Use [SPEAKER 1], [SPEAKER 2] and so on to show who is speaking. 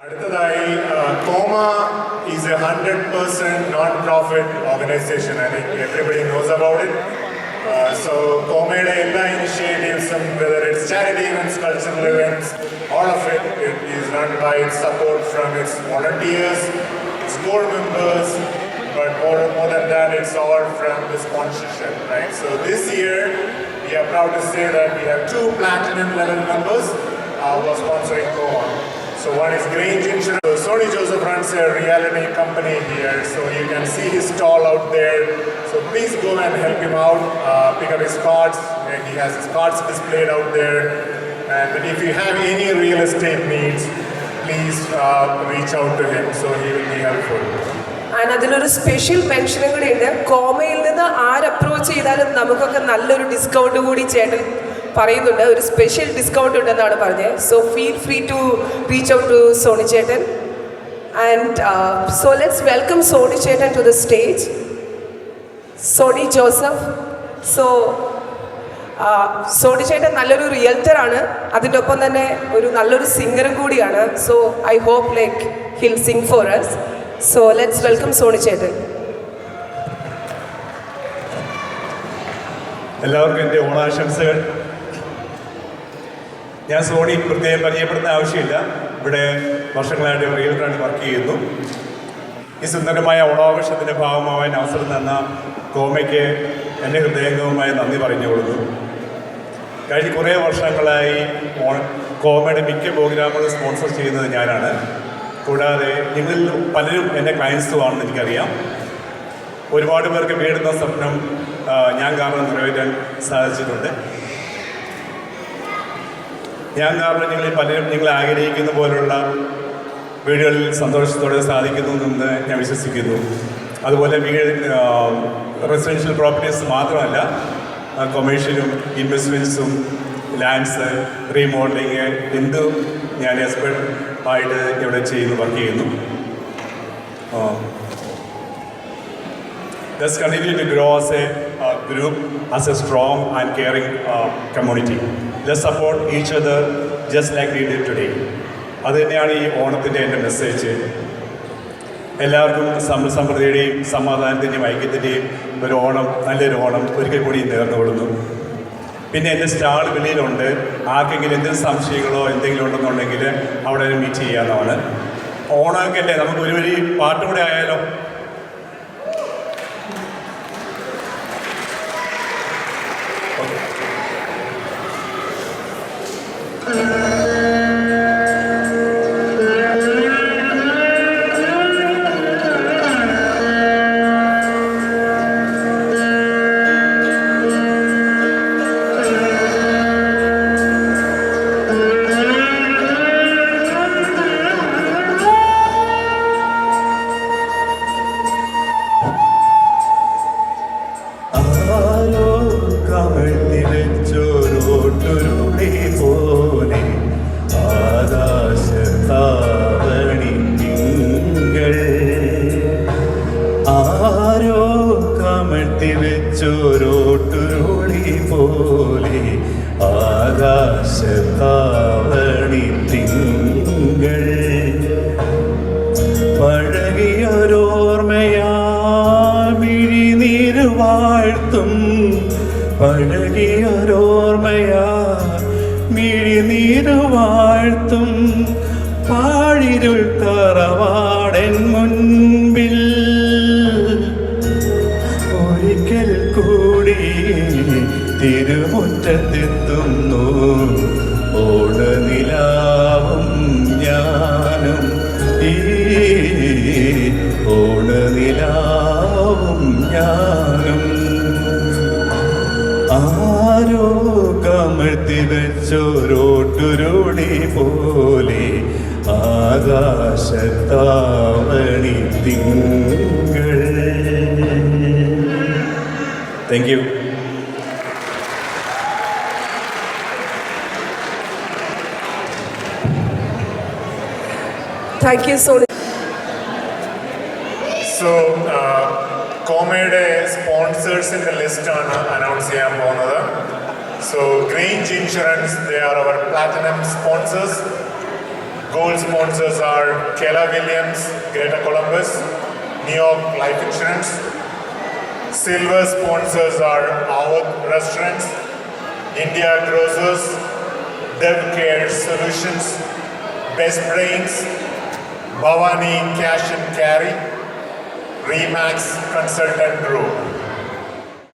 [SPEAKER 1] Coma is a 100% non-profit organization. I think everybody knows about it. So Coma'യുടെ എല്ലാ initiatives, whether it's charity events, cultural events, all of it is run by its support from its volunteers, its board members, but more than that, it's all from the sponsorship, right? So this year, we are proud to say that we have 2 platinum level members who are sponsoring Coma. So one is Grange Insurance. So Sony Joseph runs a reality company here, so you can see his stall out there. So please go and help him out, pick up his cards, and he has his cards displayed out there. And if you have any real estate needs, please reach out to him, so he will be helpful.
[SPEAKER 2] And അതിലൊരു special മെൻഷനും കൂടി ഉണ്ട്. കോമയിൽ നിന്ന് approach ചെയ്താലും നമുക്കൊക്കെ നല്ലൊരു discount കൂടി ചേട്ടൻ പറയുന്നുണ്ട്. ഒരു സ്പെഷ്യൽ ഡിസ്കൗണ്ട് ഉണ്ടെന്നാണ് പറഞ്ഞത്. So feel free to reach out to Sony ചേട്ടൻ. And so let's welcome Sony ചേട്ടൻ to the stage. Sony Joseph. So Sony ചേട്ടൻ നല്ലൊരു റിയൽറ്ററാണ്, അതിൻ്റെ ഒപ്പം തന്നെ ഒരു നല്ലൊരു സിംഗറും കൂടിയാണ്. So I hope like he'll sing for us. So let's welcome Sony ചേട്ടൻ.
[SPEAKER 3] എല്ലാവർക്കും എൻ്റെ ഓണാശംസകൾ. ഞാൻ സോണി പ്രത്യേകം പരിചയപ്പെടുന്ന ആവശ്യമില്ല. ഇവിടെ വർഷങ്ങളായിട്ട് റിയൽറ്ററായിട്ട് വർക്ക് ചെയ്യുന്നു. ഈ സുന്ദരമായ ഓണാഘോഷത്തിൻ്റെ ഭാഗമാവാൻ അവസരം തന്ന കോമയ്ക്ക് എൻ്റെ ഹൃദയംഗവുമായി നന്ദി പറഞ്ഞുകൊള്ളുന്നു. കഴിഞ്ഞ കുറേ വർഷങ്ങളായി കോമയുടെ മിക്ക പ്രോഗ്രാമുകളും സ്പോൺസർ ചെയ്യുന്നത് ഞാനാണ്. കൂടാതെ നിങ്ങളിൽ പലരും എൻ്റെ ക്ലയൻസുമാണെന്ന് എനിക്കറിയാം. ഒരുപാട് പേർക്ക് വീടുന്ന സ്വപ്നം ഞാൻ കാരണം നിറവേറ്റാൻ സാധിച്ചിട്ടുണ്ട്. ഞാൻ കാരണം നിങ്ങളിൽ പലരും നിങ്ങൾ ആഗ്രഹിക്കുന്ന പോലുള്ള വീടുകളിൽ സന്തോഷത്തോടെ സാധിക്കുന്നു എന്ന് ഞാൻ വിശ്വസിക്കുന്നു. അതുപോലെ റെസിഡൻഷ്യൽ പ്രോപ്പർട്ടീസ് മാത്രമല്ല, കൊമേഴ്ഷ്യലും ഇൻവെസ്റ്റ്മെൻറ്റ്സും ലാൻഡ്സ് റീമോഡലിങ് എന്തും ഞാൻ എക്സ്പെർട്ട് ആയിട്ട് ഇവിടെ വർക്ക് ചെയ്യുന്നു. Let's continue to grow as a group, as a strong and caring community. Let's support each other just like we did today. അത് തന്നെയാണ് ഈ ഓണത്തിൻ്റെ എൻ്റെ മെസ്സേജ്. എല്ലാവർക്കും സമൃദ്ധിയുടെയും സമാധാനത്തിൻ്റെയും ഐക്യത്തിൻ്റെയും ഒരു ഓണം, നല്ലൊരു ഓണം ഒരിക്കൽ കൂടി നേർന്നുകൊള്ളുന്നു. പിന്നെ എൻ്റെ സ്റ്റാൾ വെളിയിലുണ്ട്. ആർക്കെങ്കിലും എന്തെങ്കിലും സംശയങ്ങളോ എന്തെങ്കിലും ഉണ്ടെന്നുണ്ടെങ്കിൽ അവിടെ മീറ്റ് ചെയ്യാവുന്നതാണ്. ഓണമൊക്കെ അല്ലേ, നമുക്ക് ഒരു പാട്ട് കൂടെ ആയാലോ?
[SPEAKER 4] ചോരോട്ടുരുളി പോലെ ആകാശത്താവണി തിങ്കൾ പഴകിയൊരോർമ്മയാ മിഴിനീര് വാഴ്ത്തും പഴകിയൊരോർമ്മയാ മിഴിനീര് വാഴ്ത്തും പാഴിരുൾ തറവാടൻ മുൻപിൽ ഒരിക്കൽ കൂടി തിരുമുറ്റത്തെത്തുന്നു ഓണനിലാവും ഞാനും ഈ ഓണനിലാവും ഞാനും ആരോ കമഴ്ത്തി വെച്ചോരോട്ടുരുളി പോലെ ആകാശത്താവണി തിങ്കൾ. Thank you.
[SPEAKER 2] Thank you so much.
[SPEAKER 1] So കോമയുടെ സ്പോൺസേഴ്സിൻ്റെ ലിസ്റ്റാണ് അനൗൺസ് ചെയ്യാൻ പോകുന്നത്. So Grange insurance, they are our platinum sponsors. Gold sponsors are Keller Williams, Greater Columbus, New York Life Insurance. Silver sponsors are Avod Restaurants, India Grocers, Dev Care Solutions, Best Brains, Bhavani Cash and Carry, Remax Consultant Group.